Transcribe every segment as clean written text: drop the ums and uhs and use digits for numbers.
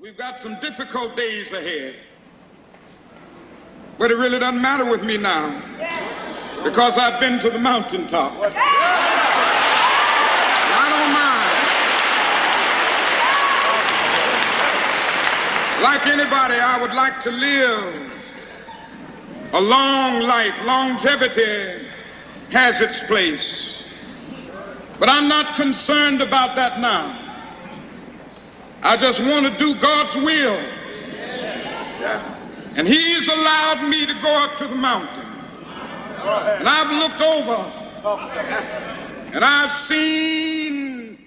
We've got some difficult days ahead. But it really doesn't matter with me now because I've been to the mountaintop. And I don't mind. Like anybody, I would like to live a long life. Longevity has its place. But I'm not concerned about that now. I just want to do God's will. And He's allowed me to go up to the mountain. And I've looked over and I've seen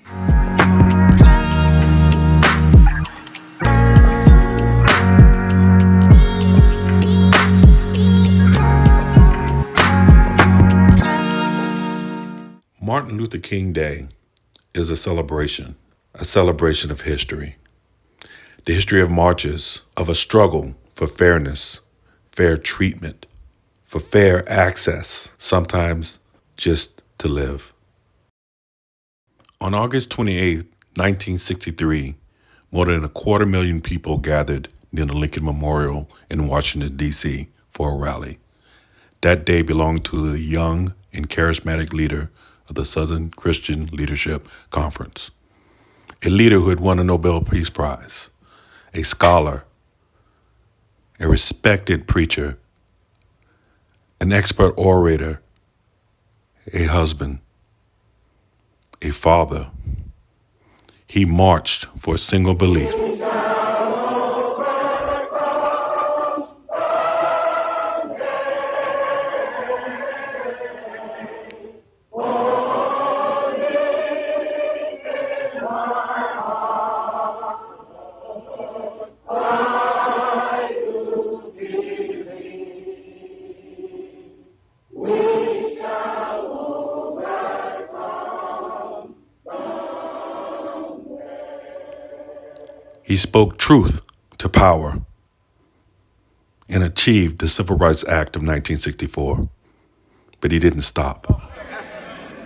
Martin Luther King Day is a celebration of history. The history of marches, of a struggle for fairness, fair treatment, for fair access, sometimes just to live. On August 28, 1963, more than 250,000 people gathered near the Lincoln Memorial in Washington, D.C. for a rally. That day belonged to the young and charismatic leader of the Southern Christian Leadership Conference, a leader who had won a Nobel Peace Prize, a scholar, a respected preacher, an expert orator, a husband, a father. He marched for a single belief. He spoke truth to power and achieved the Civil Rights Act of 1964. But he didn't stop.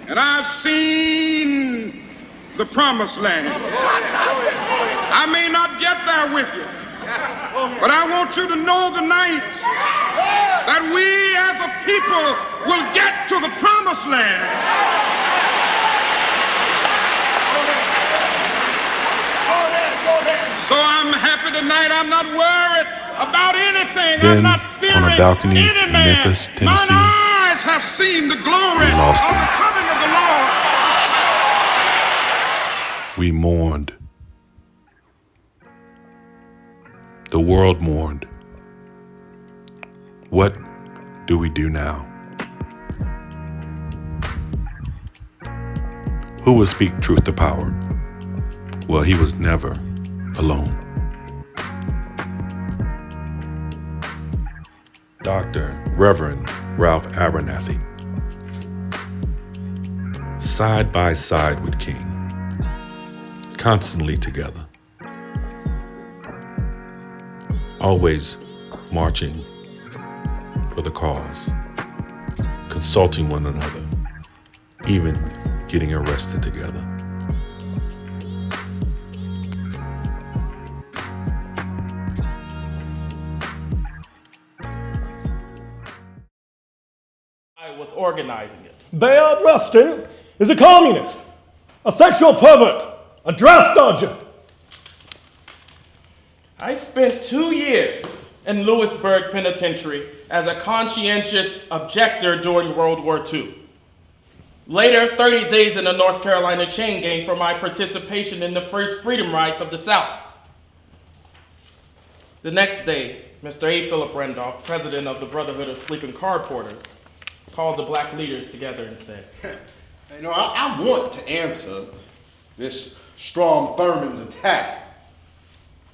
And I've seen the promised land. I may not get there with you, but I want you to know tonight that we as a people will get to the promised land. So I'm happy tonight. I'm not worried about anything. Then, I'm not fearing on a balcony any in man. Memphis, Tennessee, Mine eyes have seen the glory we lost of him. the coming of the Lord. We mourned. The world mourned. What do we do now? Who will speak truth to power? Well, he was never alone. Dr. Reverend Ralph Abernathy, side by side with King, constantly together, always marching for the cause, consulting one another, even getting arrested together. I was organizing it. Bayard Rustin is a communist, a sexual pervert, a draft dodger. I spent 2 years in Lewisburg Penitentiary as a conscientious objector during World War II. Later, 30 days in the North Carolina chain gang for my participation in the first freedom rides of the South. The next day, Mr. A. Philip Randolph, president of the Brotherhood of Sleeping Car Porters, called the black leaders together and said, I want to answer this Strom Thurmond's attack,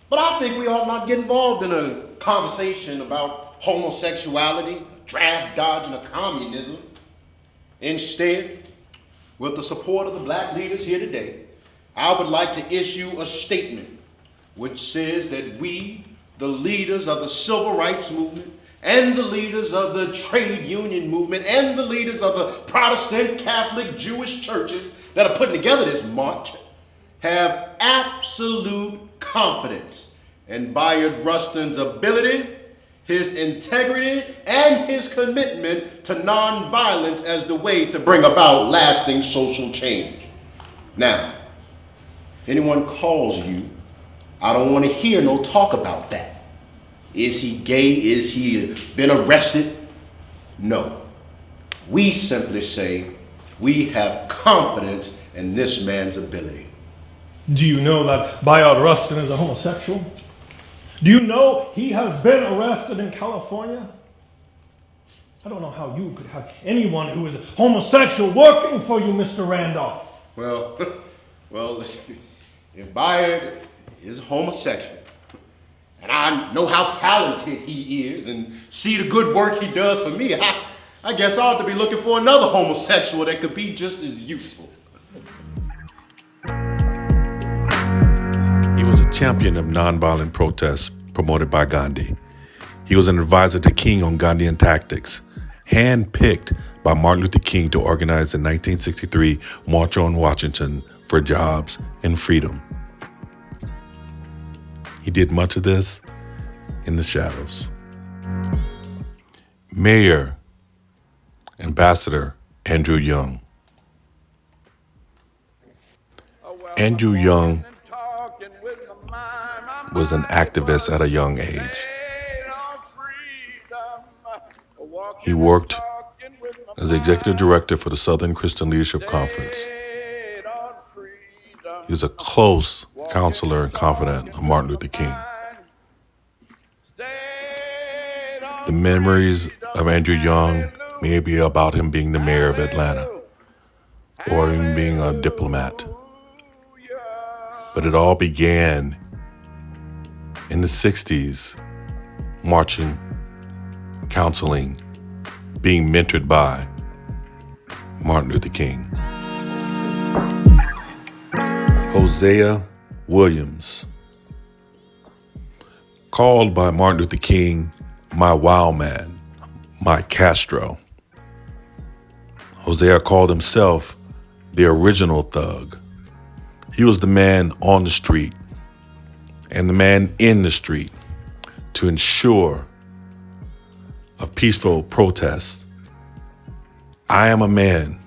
but I think we ought not get involved in a conversation about homosexuality, draft dodging, or communism. Instead, with the support of the black leaders here today, I would like to issue a statement which says that we, the leaders of the civil rights movement, and the leaders of the trade union movement, and the leaders of the Protestant, Catholic, Jewish churches that are putting together this march, have absolute confidence and Bayard Rustin's ability, his integrity, and his commitment to nonviolence as the way to bring about lasting social change. Now, if anyone calls you, I don't want to hear no talk about that. Is he gay? Is he been arrested? No. We simply say we have confidence in this man's ability. Do you know that Bayard Rustin is a homosexual? Do you know he has been arrested in California? I don't know how you could have anyone who is homosexual working for you, Mr. Randolph. Well, listen, if Bayard is homosexual, and I know how talented he is and see the good work he does for me, I guess I ought to be looking for another homosexual that could be just as useful. He was a champion of nonviolent protests promoted by Gandhi. He was an advisor to King on Gandhian tactics, handpicked by Martin Luther King to organize the 1963 March on Washington for Jobs and Freedom. He did much of this in the shadows. Mayor, Ambassador Andrew Young. Andrew Young was an activist at a young age. He worked as the executive director for the Southern Christian Leadership Conference. He was a close counselor and confidant of Martin Luther King. The memories of Andrew Young may be about him being the mayor of Atlanta or him being a diplomat. But it all began in the 60s, marching, counseling, being mentored by Martin Luther King. Hosea Williams, called by Martin Luther King, my wild man, my Castro. Hosea called himself the original thug. He was the man on the street and the man in the street to ensure a peaceful protest. I am a man.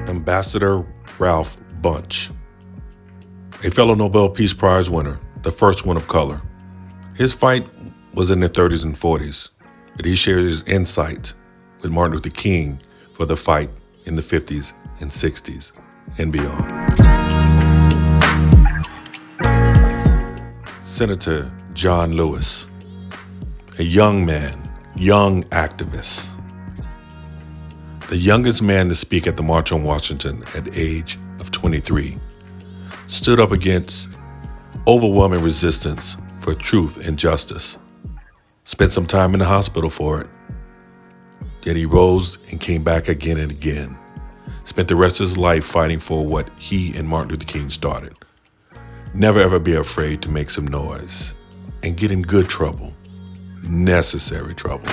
Ambassador Ralph Bunche, a fellow Nobel Peace Prize winner, the first one of color. His fight was in the 30s and 40s, but he shared his insight with Martin Luther King for the fight in the 50s and 60s and beyond. Senator John Lewis, a young man, young activist, the youngest man to speak at the March on Washington at the age of 23, stood up against overwhelming resistance for truth and justice. Spent some time in the hospital for it, yet he rose and came back again and again. Spent the rest of his life fighting for what he and Martin Luther King started. Never ever be afraid to make some noise and get in good trouble, necessary trouble.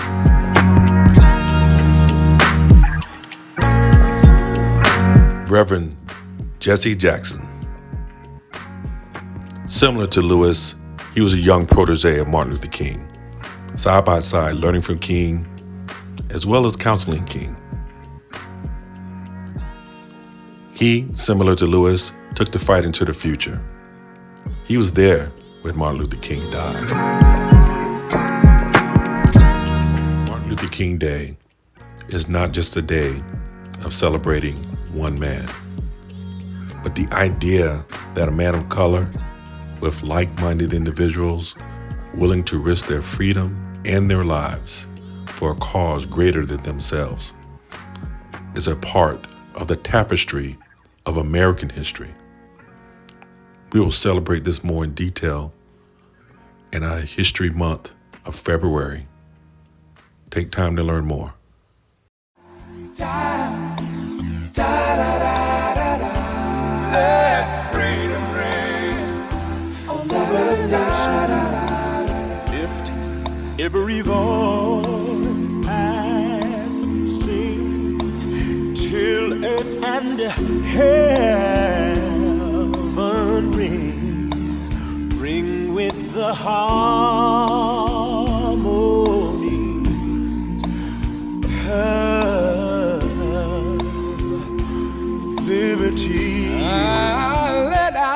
Reverend Jesse Jackson. Similar to Lewis, he was a young protege of Martin Luther King, side by side learning from King as well as counseling King. He, similar to Lewis, took the fight into the future. He was there when Martin Luther King died. Martin Luther King Day is not just a day of celebrating one man, but the idea that a man of color with like-minded individuals willing to risk their freedom and their lives for a cause greater than themselves is a part of the tapestry of American history. We will celebrate this more in detail in our History Month of February. Take time to learn more. Let freedom reign over the nation. Lift every voice and sing till earth and heaven ring. the harmonies of liberty. Let I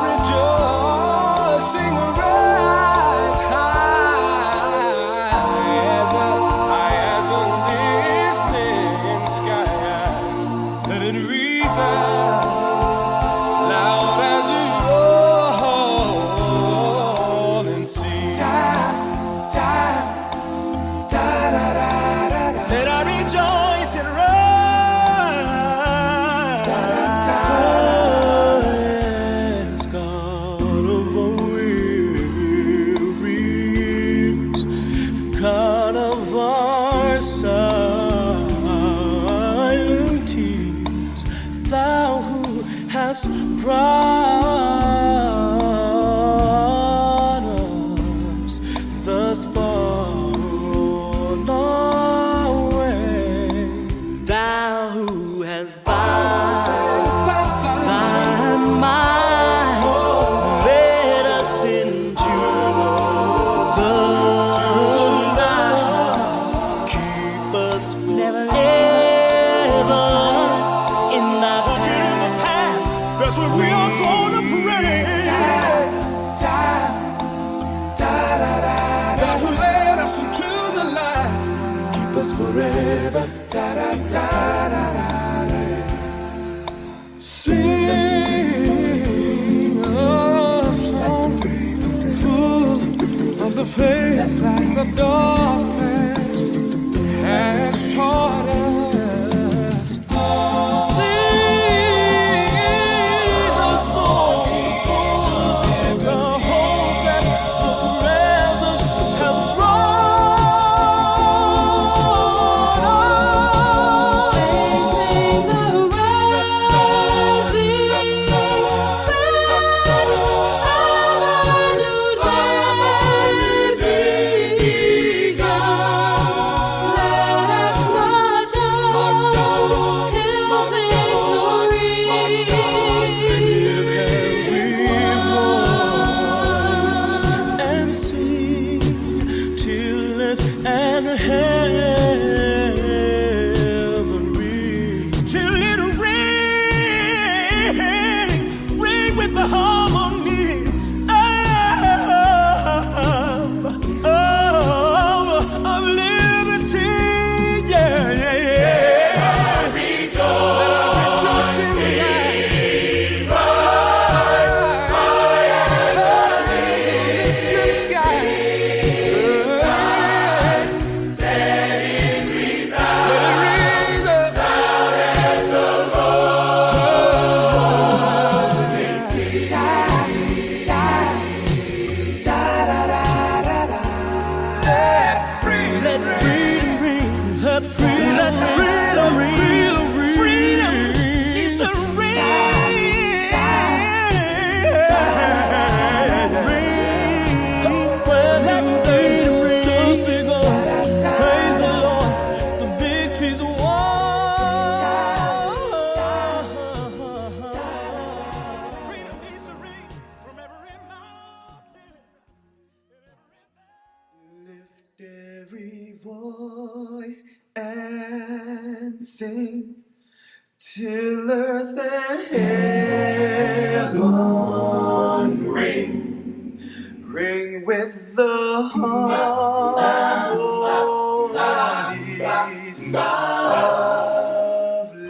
rejoicing rise high as a listening skies. Let it resound loud as a rolling sea. Let I rejoice and rise. Praise God of our wearies, God of our silent tears, Thou who hast brought us thus far on our way. Thou who hast bound thy mind, led us into the light. Keep us forever in thy path. That's what we are gonna pray. God who led us into the light, keep us forever. Sing a song full of the faith that the darkness has taught us. Sing a song full of the hope that the presence has brought us. Facing the rising sun, hallowed day begun. Let us march on till victory is won. And sing till earth and heaven ring, till it ring with the harmonies of liberty. Yeah, yeah, yeah. Let our rejoicing let freedom ring. Freedom needs to ring. Let freedom ring. Just begun. Praise the Lord, the victory's won. Freedom needs to ring from every mountain. Lift every voice and sing till earth and heaven ring with the harmonies of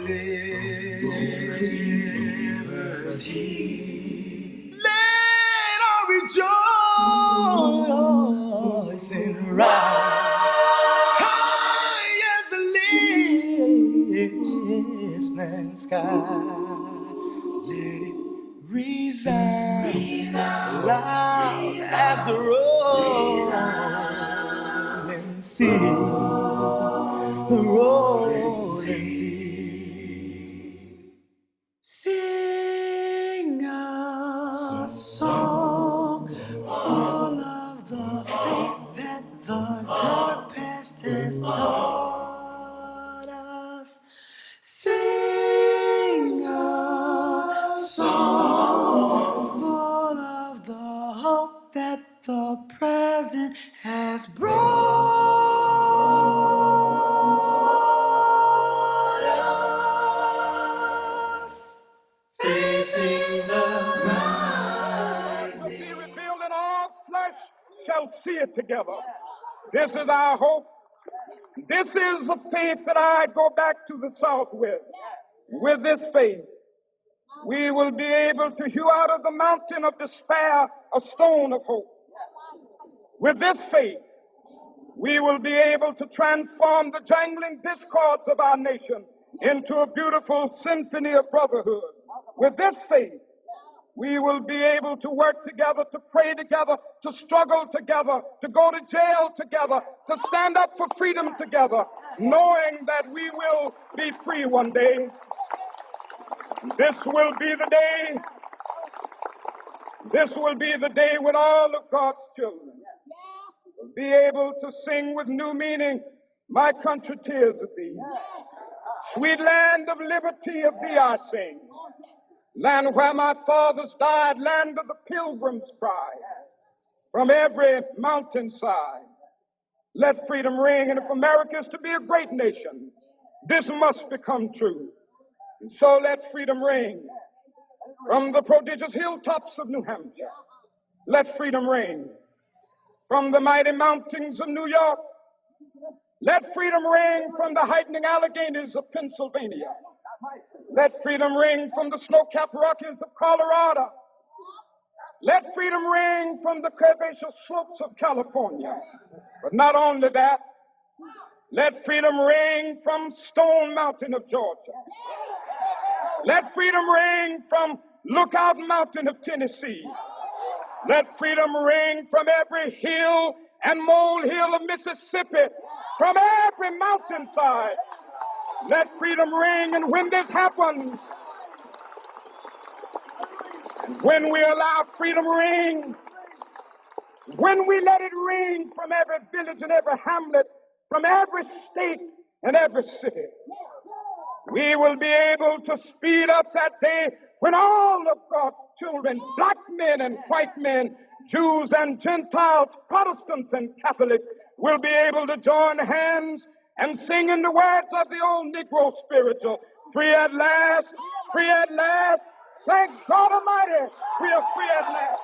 liberty. Let our rejoicing rise high as the listening sky. Let it resound loud as the rolling sea, the rolling sea. Sing a song full of the faith that the dark past has taught us. Sing a song full of the together. This is our hope. This is a faith that I go back to the South with. With this faith, we will be able to hew out of the mountain of despair a stone of hope. With this faith, we will be able to transform the jangling discords of our nation into a beautiful symphony of brotherhood. With this faith, we will be able to work together, to pray together, to struggle together, to go to jail together, to stand up for freedom together, knowing that we will be free one day. This will be the day. This will be the day when all of God's children will be able to sing with new meaning, "My country, tears of thee. Sweet land of liberty, of thee I sing. Land where my fathers died, land of the pilgrim's pride. From every mountainside, let freedom ring. And if America is to be a great nation, this must become true. And so let freedom ring from the prodigious hilltops of New Hampshire. Let freedom ring from the mighty mountains of New York. Let freedom ring from the heightening Alleghenies of Pennsylvania. Let freedom ring from the snow-capped Rockies of Colorado. Let freedom ring from the curvaceous slopes of California. But not only that, let freedom ring from Stone Mountain of Georgia. Let freedom ring from Lookout Mountain of Tennessee. Let freedom ring from every hill and molehill of Mississippi, from every mountainside. Let freedom ring, and when this happens, and when we allow freedom ring, when we let it ring from every village and every hamlet, from every state and every city, we will be able to speed up that day when all of God's children, black men and white men, Jews and Gentiles, Protestants and Catholics, will be able to join hands and sing in the words of the old Negro spiritual, "Free at last, free at last. Thank God Almighty, we are free at last."